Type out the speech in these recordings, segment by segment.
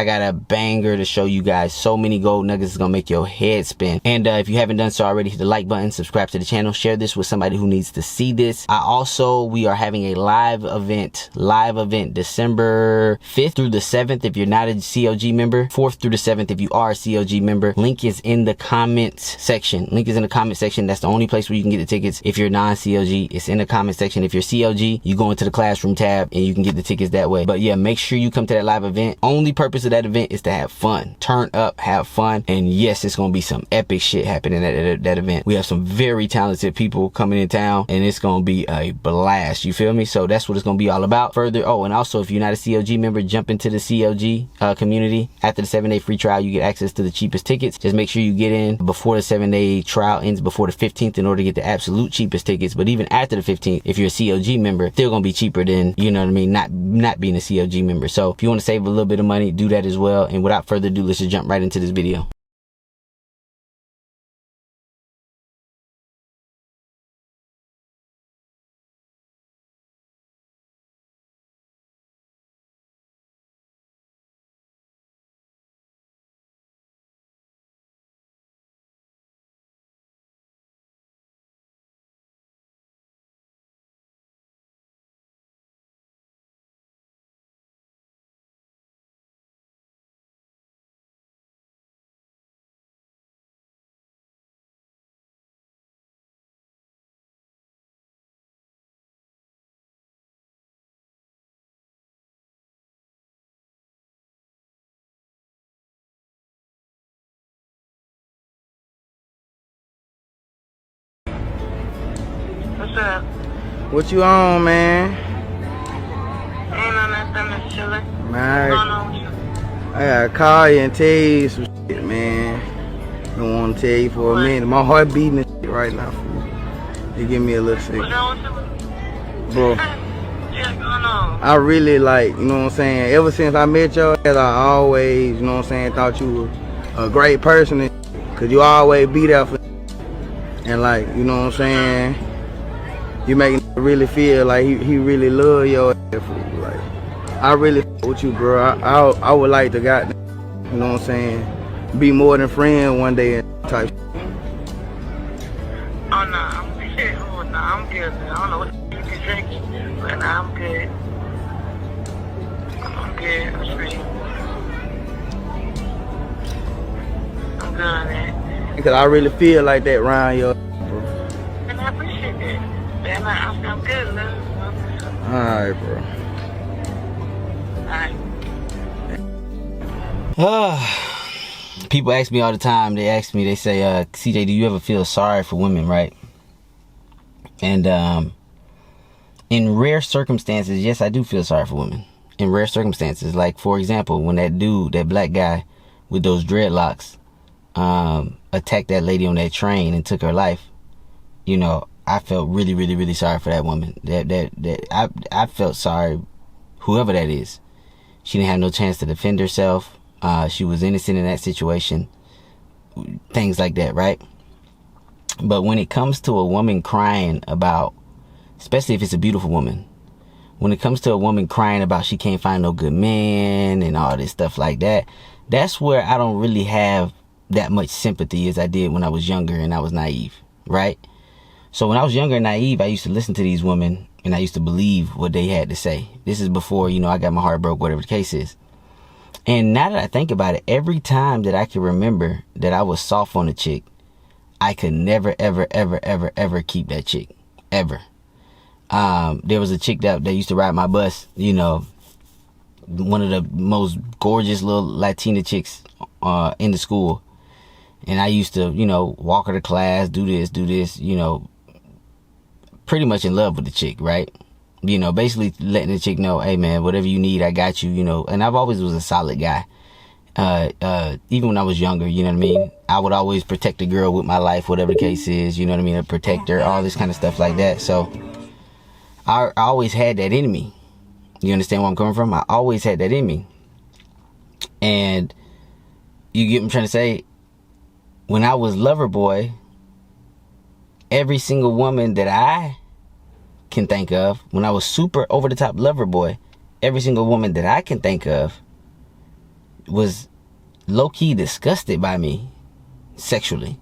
I got a banger to show you guys. So many gold nuggets is gonna make your head spin. And if you haven't done so already, hit the like button, subscribe to the channel, share this with somebody who needs to see this. We are having a live event December 5th through the 7th if you're not a COG member, 4th through the 7th if you are a COG member. Link is in the comments section. That's the only place where you can get the tickets. If you're non-COG, it's in the comment section. If you're COG, you go into the classroom tab and you can get the tickets that way. But yeah, make sure you come to that live event. Only purpose of that event is to have fun, turn up, have fun. And yes, it's gonna be some epic shit happening at that event. We have some very talented people coming in town and it's gonna be a blast, you feel me? So that's what it's gonna be all about. And also if you're not a COG member, jump into the COG community. After the 7-day free trial, you get access to the cheapest tickets. Just make sure you get in before the 7-day trial ends, before the 15th, in order to get the absolute cheapest tickets. But even after the 15th, if you're a COG member, still gonna be cheaper than, you know what I mean, not being a COG member. So if you want to save a little bit of money, do that as well. And without further ado, let's just jump right into this video. What's up? What you on, man? Ain't on nothing, just chilling. Man, What's going on with you? I gotta call you and tell you some shit, man. Don't want to tell you for a minute. My heart beating and shit right now, fool. They give me a little sick. What's wrong with you? Bro, Yeah, going on. I really like, you know what I'm saying, ever since I met y'all, I always, you know what I'm saying, thought you were a great person and shit, cause you always be there for and like, you know what I'm saying, you make me really feel like he really love your ass, fool. Like, I really fuck with you, bro. I would like to got, you know what I'm saying, be more than friends one day and type. Oh, no, I'm good. Oh, no, I'm good, man. I don't know what you can say, but no, I'm good. I'm good. I'm straight. I'm good on that. Because I really feel like that around your bro. And I appreciate that. Man, I'm good, man. Alright, bro. Alright. People ask me all the time, they say, CJ, do you ever feel sorry for women, right? And in rare circumstances, yes, I do feel sorry for women. In rare circumstances, like for example, when that dude, that black guy with those dreadlocks, attacked that lady on that train and took her life, you know, I felt really, really, really sorry for that woman. I felt sorry, whoever that is. She didn't have no chance to defend herself. She was innocent in that situation. Things like that, right? But when it comes to a woman crying about, especially if it's a beautiful woman, when it comes to a woman crying about she can't find no good man and all this stuff like that, that's where I don't really have that much sympathy as I did when I was younger and I was naive, right? So when I was younger and naive, I used to listen to these women and I used to believe what they had to say. This is before, you know, I got my heart broke, whatever the case is. And now that I think about it, every time that I can remember that I was soft on a chick, I could never, ever, ever, ever, ever keep that chick. Ever. There was a chick that used to ride my bus, you know, one of the most gorgeous little Latina chicks in the school. And I used to, you know, walk her to class, do this, you know, pretty much in love with the chick, right? You know, basically letting the chick know, hey man, whatever you need, I got you, you know. And I've always was a solid guy. Even when I was younger, you know what I mean? I would always protect the girl with my life, whatever the case is, you know what I mean? I'd protect her, all this kind of stuff like that. So I always had that in me. You understand where I'm coming from? I always had that in me. And you get what I'm trying to say? When I was lover boy, every single woman that I can think of, when I was super over the top lover boy, every single woman that I can think of was low-key disgusted by me sexually.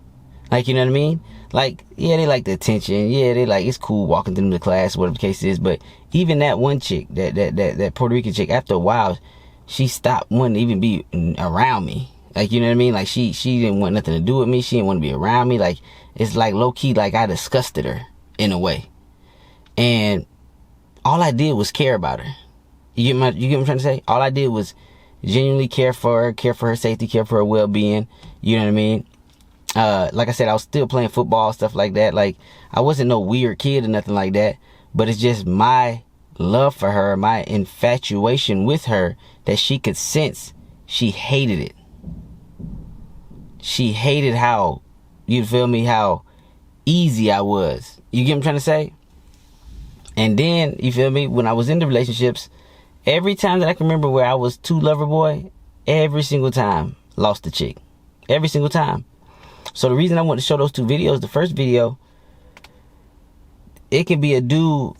Like, you know what I mean? Like, yeah, they like the attention. Yeah, they like, it's cool walking through the class, whatever the case is. But even that one chick, that Puerto Rican chick, after a while, she stopped wanting to even be around me. Like, you know what I mean? Like, she didn't want nothing to do with me. She didn't want to be around me. Like, it's like low-key, like I disgusted her in a way. And all I did was care about her. You get what I'm trying to say? All I did was genuinely care for her safety, care for her well-being. You know what I mean? Like I said, I was still playing football, stuff like that. Like, I wasn't no weird kid or nothing like that. But it's just my love for her, my infatuation with her, that she could sense she hated it. She hated how, you feel me, how easy I was. You get what I'm trying to say? And then, you feel me, when I was in the relationships, every time that I can remember where I was too lover boy, every single time, lost the chick. Every single time. So the reason I want to show those two videos, the first video, it could be a dude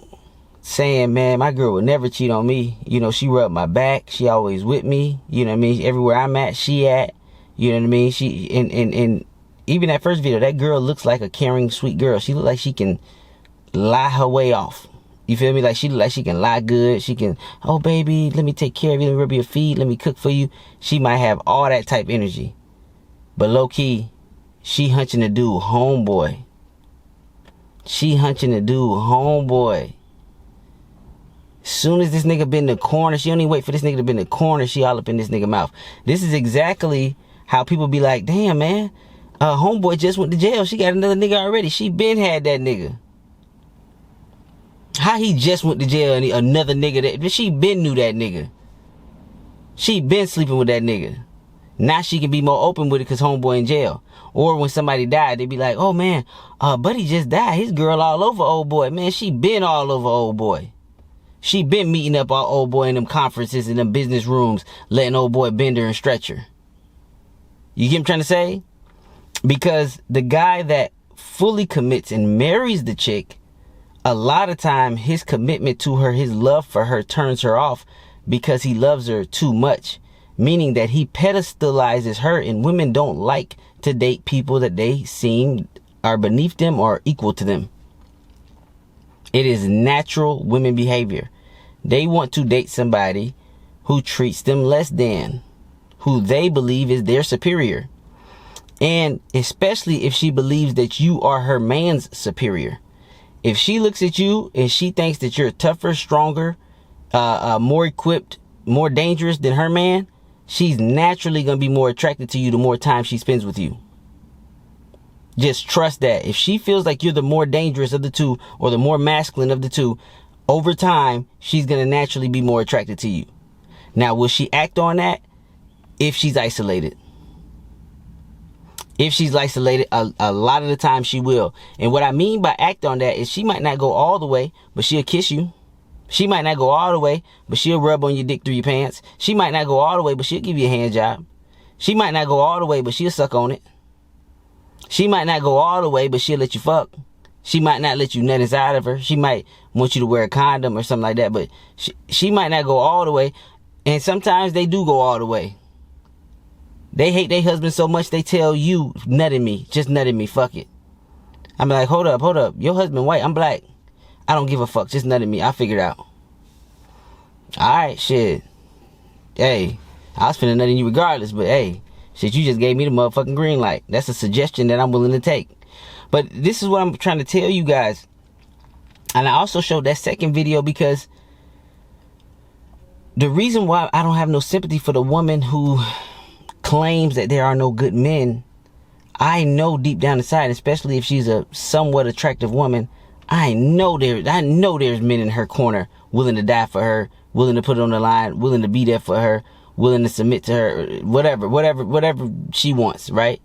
saying, man, my girl would never cheat on me. You know, she rubbed my back. She always with me. You know what I mean? Everywhere I'm at, she at. You know what I mean? She, and even that first video, that girl looks like a caring, sweet girl. She look like she can lie her way off. You feel me? Like, she look like she can lie good. She can, oh, baby, let me take care of you. Let me rub your feet. Let me cook for you. She might have all that type energy. But low-key, she hunching the dude homeboy. She hunching the dude homeboy. Soon as this nigga been in the corner, she don't even wait for this nigga to be in the corner. She all up in this nigga mouth. This is exactly how people be like, damn, man, homeboy just went to jail. She got another nigga already. She been had that nigga. How he just went to jail and another nigga that she been knew that nigga. She been sleeping with that nigga. Now she can be more open with it because homeboy in jail. Or when somebody died, they be like, oh man, buddy just died. His girl all over old boy. Man, she been all over old boy. She been meeting up our old boy in them conferences and them business rooms, letting old boy bend her and stretch her. You get what I'm trying to say? Because the guy that fully commits and marries the chick, a lot of time his commitment to her, his love for her turns her off because he loves her too much. Meaning that he pedestalizes her, and women don't like to date people that they seem are beneath them or equal to them. It is natural women behavior. They want to date somebody who treats them less than, who they believe is their superior. And especially if she believes that you are her man's superior. If she looks at you and she thinks that you're tougher, stronger, more equipped, more dangerous than her man, she's naturally going to be more attracted to you the more time she spends with you. Just trust that. If she feels like you're the more dangerous of the two or the more masculine of the two, over time, she's going to naturally be more attracted to you. Now, will she act on that if she's isolated? If she's isolated, a lot of the time she will. And what I mean by act on that is she might not go all the way, but she'll kiss you. She might not go all the way, but she'll rub on your dick through your pants. She might not go all the way, but she'll give you a hand job. She might not go all the way, but she'll suck on it. She might not go all the way, but she'll let you fuck. She might not let you nut inside of her. She might want you to wear a condom or something like that, but she might not go all the way. And sometimes they do go all the way. They hate their husband so much they tell you, nutting me, just nutting me, fuck it. I'm like, hold up. Your husband white, I'm black. I don't give a fuck, just nutting me. I figured out. Alright, shit. Hey, I was finna nutting you regardless, but hey, shit, you just gave me the motherfucking green light. That's a suggestion that I'm willing to take. But this is what I'm trying to tell you guys. And I also showed that second video because the reason why I don't have no sympathy for the woman who claims that there are no good men, I know deep down inside, especially if she's a somewhat attractive woman, I know there's men in her corner willing to die for her, willing to put it on the line, willing to be there for her, willing to submit to her, whatever she wants, right?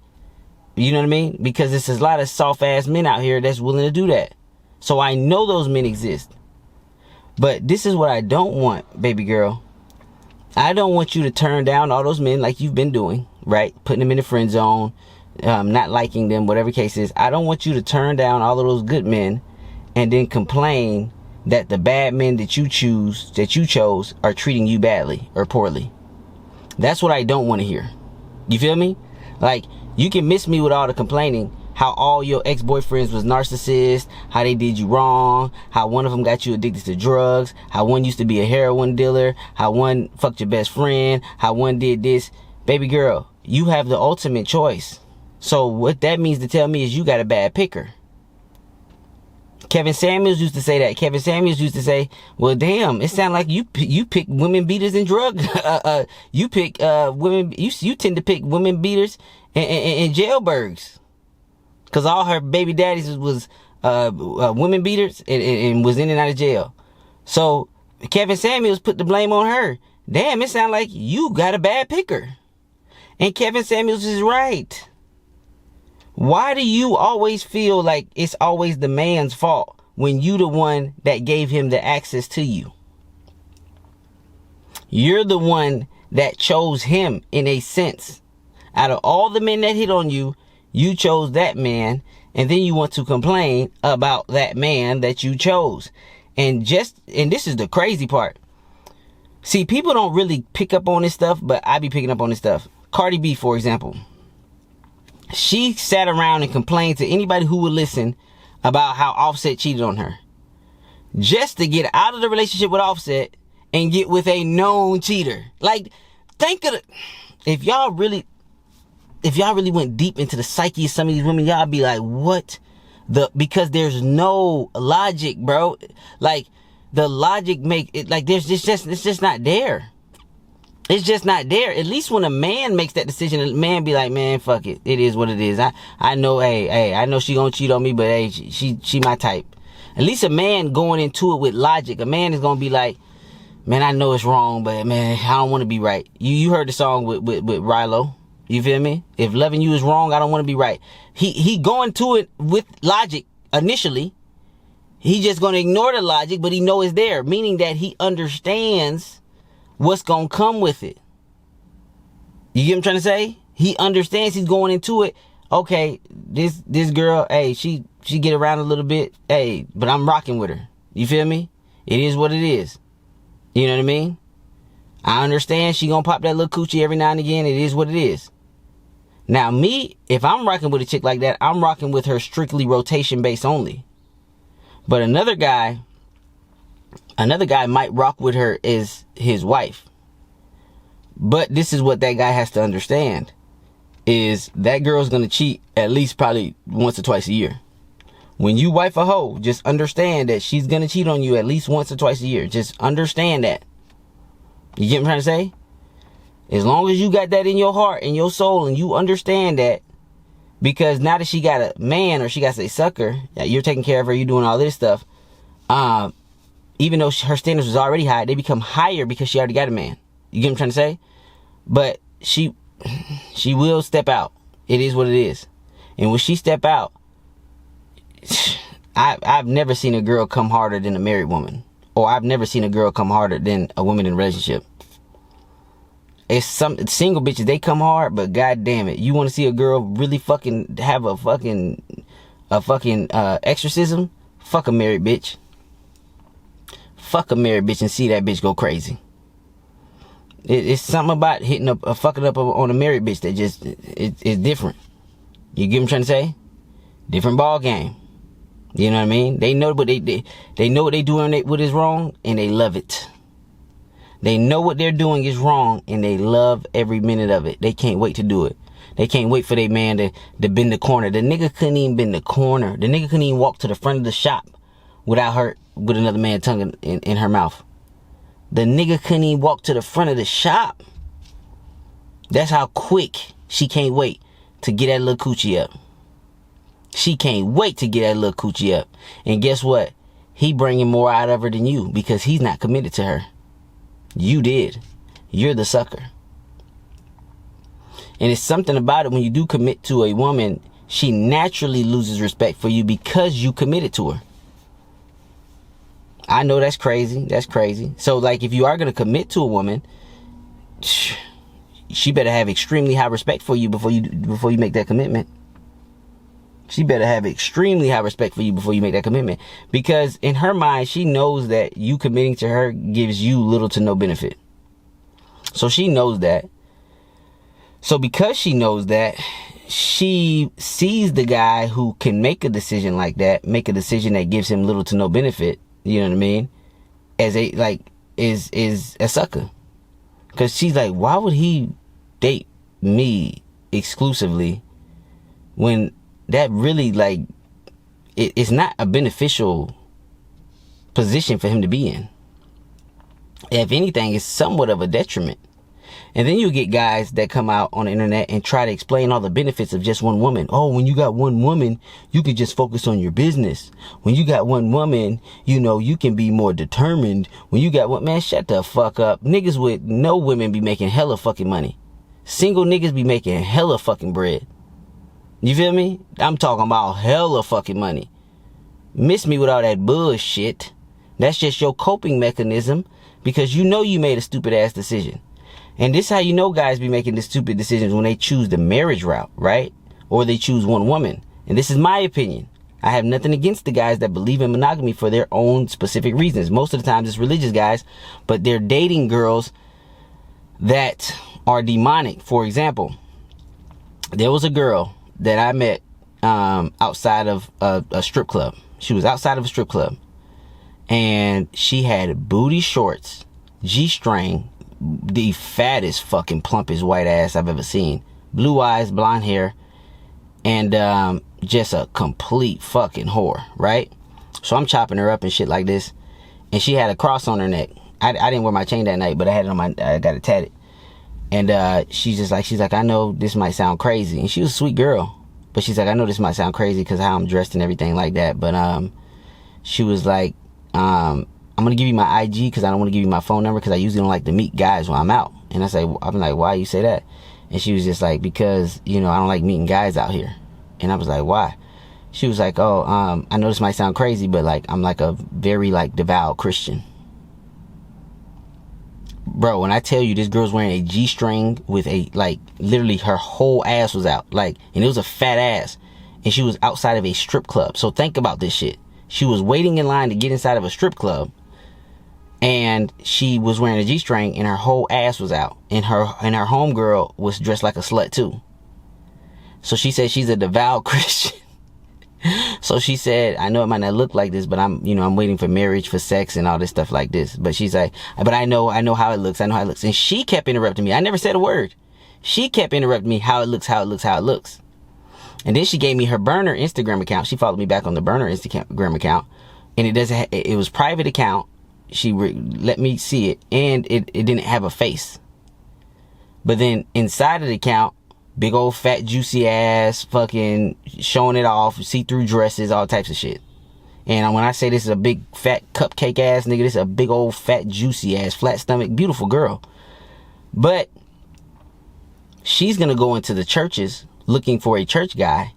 You know what I mean? Because there's a lot of soft ass men out here that's willing to do that. So I know those men exist. But this is what I don't want, baby girl. I don't want you to turn down all those men like you've been doing, right? Putting them in the friend zone, not liking them, whatever case is. I don't want you to turn down all of those good men and then complain that the bad men that you chose are treating you badly or poorly. That's what I don't want to hear. You feel me? Like, you can miss me with all the complaining, how all your ex-boyfriends was narcissists, how they did you wrong, how one of them got you addicted to drugs, how one used to be a heroin dealer, how one fucked your best friend, how one did this. Baby girl, you have the ultimate choice. So what that means to tell me is you got a bad picker. Kevin Samuels used to say that. Kevin Samuels used to say, well, damn, it sounds like you pick women beaters and drug. You pick women. You tend to pick women beaters and jailbirds. Because all her baby daddies was women beaters and was in and out of jail. So Kevin Samuels put the blame on her. Damn, it sounds like you got a bad picker. And Kevin Samuels is right. Why do you always feel like it's always the man's fault when you the one that gave him the access to you? You're the one that chose him in a sense. Out of all the men that hit on you, you chose that man, and then you want to complain about that man that you chose. And this is the crazy part. See, people don't really pick up on this stuff, but I be picking up on this stuff. Cardi B, for example. She sat around and complained to anybody who would listen about how Offset cheated on her. Just to get out of the relationship with Offset and get with a known cheater. Like, think of it. If y'all really went deep into the psyche of some of these women, y'all be like, what? Because there's no logic, bro. Like, the logic make it, like, it's just not there. It's just not there. At least when a man makes that decision, a man be like, man, fuck it. It is what it is. I know, I know she gonna cheat on me, but hey, she my type. At least a man going into it with logic. A man is gonna be like, man, I know it's wrong, but man, I don't want to be right. You heard the song with Rilo. You feel me? If loving you is wrong, I don't want to be right. He going to it with logic initially. He just gonna ignore the logic, but he know it's there. Meaning that he understands what's gonna come with it. You get what I'm trying to say? He understands. He's going into it. Okay, this girl, hey, she get around a little bit, hey, but I'm rocking with her. You feel me? It is what it is. You know what I mean? I understand she gonna pop that little coochie every now and again. It is what it is. Now me, if I'm rocking with a chick like that, I'm rocking with her strictly rotation based only. But another guy might rock with her as his wife. But this is what that guy has to understand. Is that girl's gonna cheat at least probably once or twice a year. When you wife a hoe, just understand that she's gonna cheat on you at least once or twice a year. Just understand that. You get what I'm trying to say? As long as you got that in your heart and your soul and you understand that, because now that she got a man or she got a sucker, you're taking care of her, you're doing all this stuff, even though her standards was already high, they become higher because she already got a man. You get what I'm trying to say? But she will step out. It is what it is. And when she step out, I've never seen a girl come harder than a married woman. Or I've never seen a girl come harder than a woman in a relationship. It's some single bitches, they come hard, but god damn it, you want to see a girl really fucking have a fucking exorcism? Fuck a married bitch. Fuck a married bitch and see that bitch go crazy. It's something about hitting up, fucking up on a married bitch that just it's different. You get what I'm trying to say? Different ball game. You know what I mean? They know what they know what they doing what is wrong, and they love it. They know what they're doing is wrong, and they love every minute of it. They can't wait to do it. They can't wait for their man to bend the corner. The nigga couldn't even bend the corner. The nigga couldn't even walk to the front of the shop without with another man's tongue in her mouth. The nigga couldn't even walk to the front of the shop. That's how quick she can't wait to get that little coochie up. She can't wait to get that little coochie up. And guess what? He bringing more out of her than you because he's not committed to her. You did. You're the sucker. And it's something about it when you do commit to a woman, she naturally loses respect for you because you committed to her. I know that's crazy. That's crazy. So like if you are going to commit to a woman, she better have extremely high respect for you before you make that commitment. She better have extremely high respect for you before you make that commitment. Because in her mind, she knows that you committing to her gives you little to no benefit. So she knows that. So because she knows that, she sees the guy who can make a decision like that, make a decision that gives him little to no benefit, you know what I mean, as a, like, is a sucker. Because she's like, why would he date me exclusively when that really, like, it's not a beneficial position for him to be in. If anything, it's somewhat of a detriment. And then you get guys that come out on the internet and try to explain all the benefits of just one woman. Oh, when you got one woman, you can just focus on your business. When you got one woman, you know, you can be more determined. When you got one, man, shut the fuck up. Niggas with no women be making hella fucking money. Single niggas be making hella fucking bread. You feel me? I'm talking about hella fucking money. Miss me with all that bullshit. That's just your coping mechanism because you know you made a stupid ass decision. And this is how you know guys be making the stupid decisions when they choose the marriage route, right? Or they choose one woman. And this is my opinion. I have nothing against the guys that believe in monogamy for their own specific reasons. Most of the time it's religious guys, but they're dating girls that are demonic. For example, there was a girl that I met outside of a strip club. She was outside of a strip club. And she had booty shorts, G-string, the fattest fucking plumpest white ass I've ever seen. Blue eyes, blonde hair, and just a complete fucking whore, right? So I'm chopping her up and shit like this. And she had a cross on her neck. I didn't wear my chain that night, but I had it on I got it tatted. And she's like, I know this might sound crazy. And she was a sweet girl. But she's like, I know this might sound crazy because how I'm dressed and everything like that. But she was like, I'm going to give you my IG because I don't want to give you my phone number because I usually don't like to meet guys when I'm out. And I'm like, why you say that? And she was just like, because, you know, I don't like meeting guys out here. And I was like, why? She was like, oh, I know this might sound crazy, but like, I'm like a very like devout Christian. Bro, when I tell you this girl's wearing a G-string with a, like, literally her whole ass was out. Like, and it was a fat ass. And she was outside of a strip club. So think about this shit. She was waiting in line to get inside of a strip club. And she was wearing a G-string and her whole ass was out. And her homegirl was dressed like a slut too. So she said she's a devout Christian. So she said, I know it might not look like this, but I'm waiting for marriage, for sex and all this stuff like this. But she's like, but I know how it looks. I know how it looks. And she kept interrupting me. I never said a word. She kept interrupting me. How it looks. And then she gave me her burner Instagram account. She followed me back on the burner Instagram account. And it was private account. She let me see it. And it didn't have a face. But then inside of the account, big old fat juicy ass, fucking showing it off, see-through dresses, all types of shit. And when I say this is a big fat cupcake ass nigga, this is a big old fat juicy ass, flat stomach, beautiful girl. But she's gonna go into the churches looking for a church guy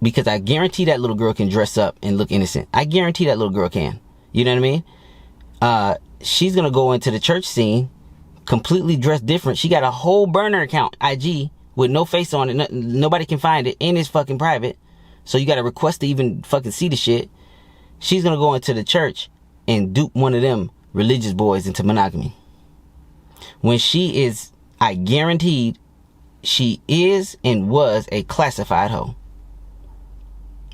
because I guarantee that little girl can dress up and look innocent. I guarantee that little girl can. You know what I mean? She's gonna go into the church scene completely dressed different. She got a whole burner account, IG, with no face on it. Nobody can find it. And it's fucking private. So you got to request to even fucking see the shit. She's going to go into the church and dupe one of them religious boys into monogamy. When she is, I guaranteed, she is and was a classified hoe.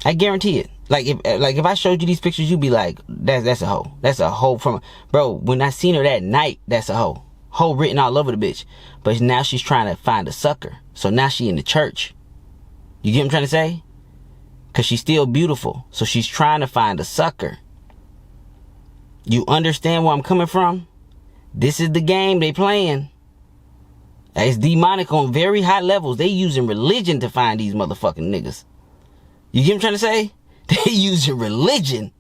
I guarantee it. Like if I showed you these pictures, you'd be like, that's a hoe. That's a hoe from, bro, when I seen her that night, that's a hoe. Hoe written all over the bitch. But now she's trying to find a sucker. So now she in the church. You get what I'm trying to say? Because she's still beautiful. So she's trying to find a sucker. You understand where I'm coming from? This is the game they playing. It's demonic on very high levels. They using religion to find these motherfucking niggas. You get what I'm trying to say? They using religion.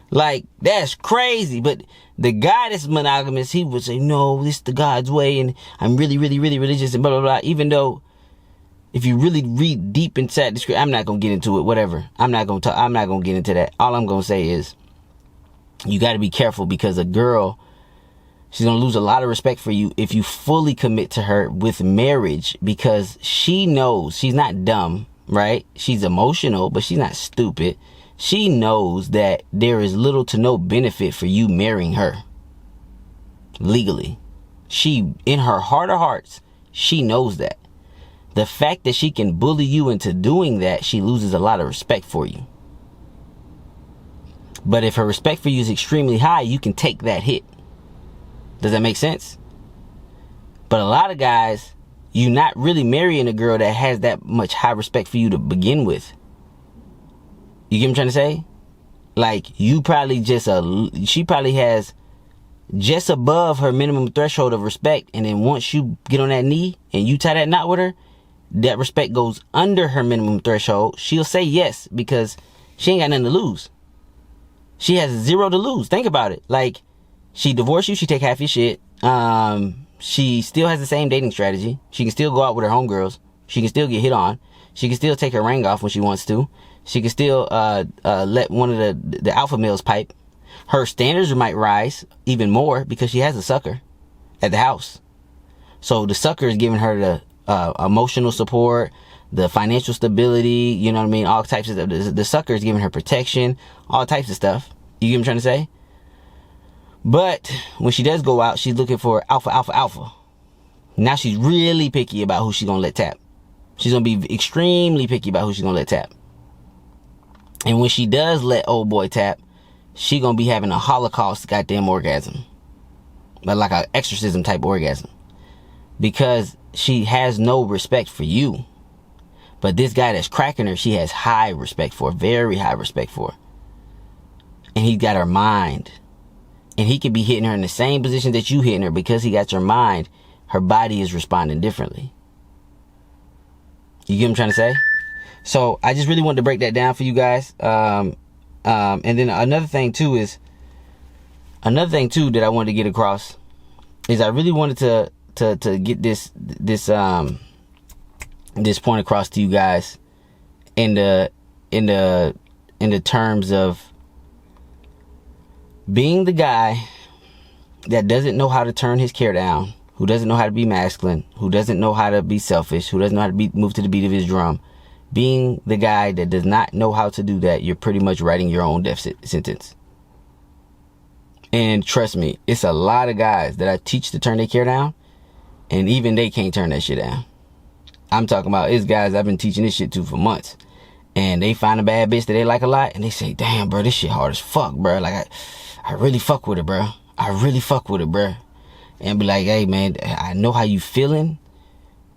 Like, that's crazy. But the guy that's monogamous, he would say, no, this is the God's way, and I'm really, really, really religious, and blah, blah, blah. Even though, if you really read deep inside the script, I'm not going to get into it, whatever. I'm not going to get into that. All I'm going to say is, you got to be careful because a girl, she's going to lose a lot of respect for you if you fully commit to her with marriage because she knows, she's not dumb, right? She's emotional, but she's not stupid. She knows that there is little to no benefit for you marrying her legally. She, in her heart of hearts, She knows that. The fact that she can bully you into doing that, she loses a lot of respect for you. But if her respect for you is extremely high, you can take that hit. Does that make sense? But a lot of guys, you're not really marrying a girl that has that much high respect for you to begin with. You get what I'm trying to say? Like, you probably she probably has just above her minimum threshold of respect. And then once you get on that knee and you tie that knot with her, that respect goes under her minimum threshold. She'll say yes because she ain't got nothing to lose. She has zero to lose. Think about it. Like, she divorced you, she take half your shit. She still has the same dating strategy. She can still go out with her homegirls. She can still get hit on. She can still take her ring off when she wants to. She can still let one of the alpha males pipe. Her standards might rise even more because she has a sucker at the house. So the sucker is giving her the emotional support, the financial stability, you know what I mean? All types of stuff. The sucker is giving her protection, all types of stuff. You get what I'm trying to say? But when she does go out, she's looking for alpha. Now she's really picky about who she's going to let tap. She's going to be extremely picky about who she's going to let tap. And when she does let old boy tap, she going to be having a Holocaust goddamn orgasm. But like an exorcism type orgasm. Because she has no respect for you. But this guy that's cracking her, she has high respect for, very high respect for. And he's got her mind. And he could be hitting her in the same position that you hitting her. Because he got your mind, her body is responding differently. You get what I'm trying to say? So I just really wanted to break that down for you guys. And then another thing too that I wanted to get across is I really wanted to get this point across to you guys in the terms of being the guy that doesn't know how to turn his care down, who doesn't know how to be masculine, who doesn't know how to be selfish, who doesn't know how to move to the beat of his drum. Being the guy that does not know how to do that, you're pretty much writing your own death sentence. And trust me, it's a lot of guys that I teach to turn their care down, and even they can't turn that shit down. I'm talking about, it's guys I've been teaching this shit to for months. And they find a bad bitch that they like a lot, and they say, damn, bro, this shit hard as fuck, bro. Like, I really fuck with it, bro. I really fuck with it, bro. And be like, hey, man, I know how you feeling,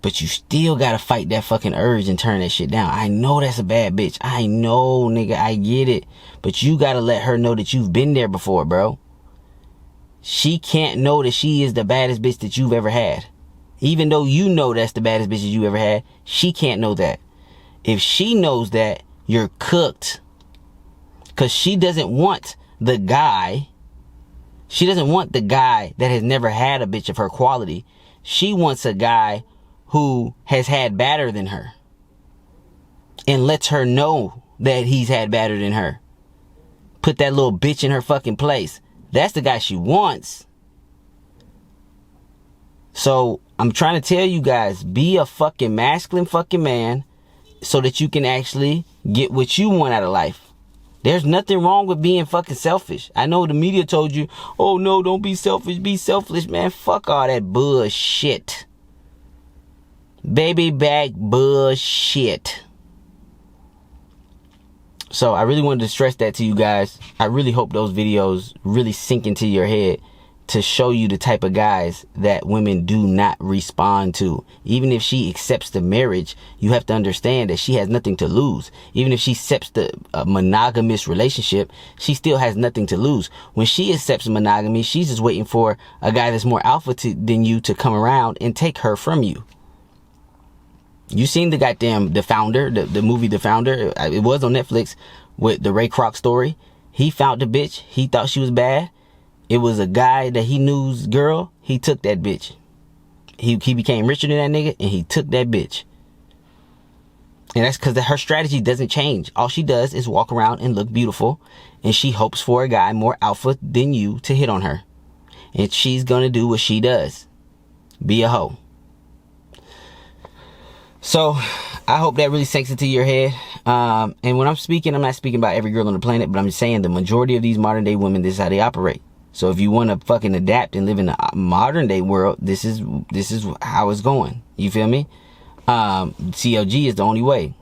but you still gotta fight that fucking urge and turn that shit down. I know that's a bad bitch. I know, nigga, I get it. But you gotta let her know that you've been there before, bro. She can't know that she is the baddest bitch that you've ever had. Even though you know that's the baddest bitch that you ever had, she can't know that. If she knows that, you're cooked. Because she doesn't want the guy. She doesn't want the guy that has never had a bitch of her quality. She wants a guy who has had badder than her. And lets her know that he's had badder than her. Put that little bitch in her fucking place. That's the guy she wants. So I'm trying to tell you guys, be a fucking masculine fucking man so that you can actually get what you want out of life. There's nothing wrong with being fucking selfish. I know the media told you, oh no, don't be selfish, be selfless, man. Fuck all that bullshit. Baby back bullshit. So I really wanted to stress that to you guys. I really hope those videos really sink into your head to show you the type of guys that women do not respond to. Even if she accepts the marriage, you have to understand that she has nothing to lose. Even if she accepts the monogamous relationship, she still has nothing to lose. When she accepts monogamy, she's just waiting for a guy that's more alpha than you to come around and take her from you. You seen The Founder, the movie The Founder? It was on Netflix with the Ray Kroc story. He found the bitch. He thought she was bad. It was a guy that he knew's girl. He took that bitch. He became richer than that nigga, and he took that bitch. And that's because her strategy doesn't change. All she does is walk around and look beautiful, and she hopes for a guy more alpha than you to hit on her. And she's gonna do what she does. Be a hoe. So I hope that really sinks into your head. And when I'm speaking, I'm not speaking about every girl on the planet, but I'm just saying the majority of these modern day women, this is how they operate. So if you want to fucking adapt and live in the modern day world, this is how it's going. You feel me? CLG is the only way.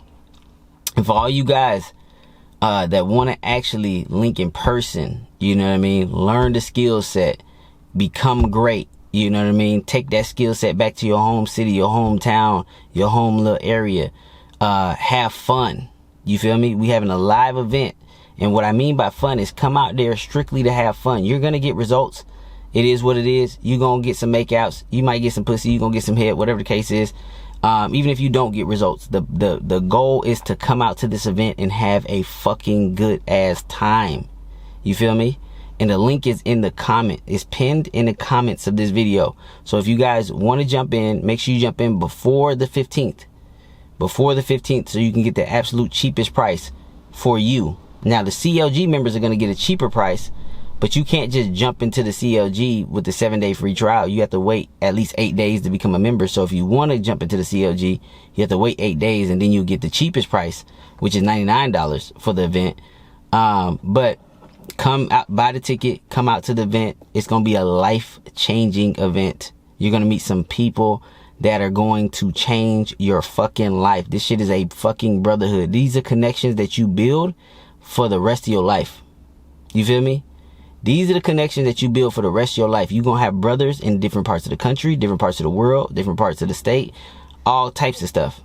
And for all you guys that want to actually link in person, you know what I mean? Learn the skill set, become great. You know what I mean? Take that skill set back to your home city, your hometown, your home little area. Have fun. You feel me? We having a live event. And what I mean by fun is come out there strictly to have fun. You're going to get results. It is what it is. You're going to get some makeouts. You might get some pussy. You're going to get some head, whatever the case is. Even if you don't get results, the goal is to come out to this event and have a fucking good ass time. You feel me? And the link is in the comment. It's pinned in the comments of this video. So if you guys want to jump in, make sure you jump in before the 15th. Before the 15th, so you can get the absolute cheapest price for you. Now, the CLG members are going to get a cheaper price, but you can't just jump into the CLG with the 7-day free trial. You have to wait at least 8 days to become a member. So if you want to jump into the CLG, you have to wait 8 days, and then you get the cheapest price, which is $99 for the event. But come out, buy the ticket, come out to the event. It's going to be a life-changing event. You're going to meet some people that are going to change your fucking life. This shit is a fucking brotherhood. These are connections that you build for the rest of your life. You feel me? These are the connections that you build for the rest of your life. You're going to have brothers in different parts of the country, different parts of the world, different parts of the state, all types of stuff.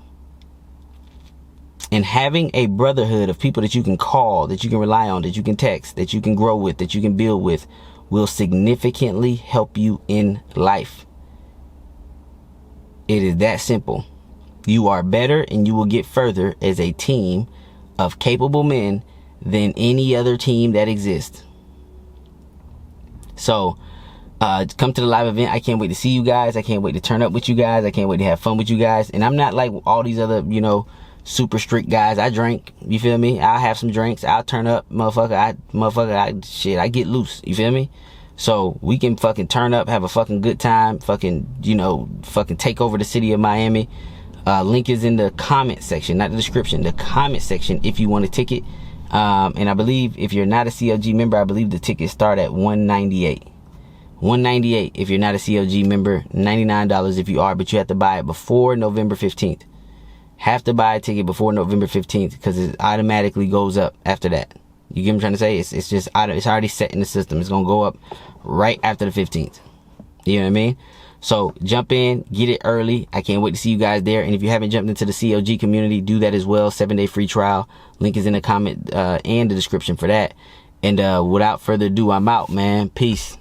And having a brotherhood of people that you can call, that you can rely on, that you can text, that you can grow with, that you can build with, will significantly help you in life. It is that simple. You are better and you will get further as a team of capable men than any other team that exists. So come to the live event. I can't wait to see you guys. I can't wait to turn up with you guys. I can't wait to have fun with you guys. And I'm not like all these other, you know, super strict guys. I drink. You feel me? I'll have some drinks. I'll turn up, motherfucker. I get loose. You feel me? So we can fucking turn up, have a fucking good time, fucking, you know, fucking take over the city of Miami. Link is in the comment section, not the description, the comment section if you want a ticket. And I believe if you're not a CLG member, I believe the tickets start at $198. $198 if you're not a CLG member, $99 if you are, but you have to buy it before November 15th. Have to buy a ticket before November 15th because it automatically goes up after that. You get what I'm trying to say? It's just, it's already set in the system. It's going to go up right after the 15th. You know what I mean? So jump in, get it early. I can't wait to see you guys there. And if you haven't jumped into the CLG community, do that as well. 7-day free trial. Link is in the comment and the description for that. And without further ado, I'm out, man. Peace.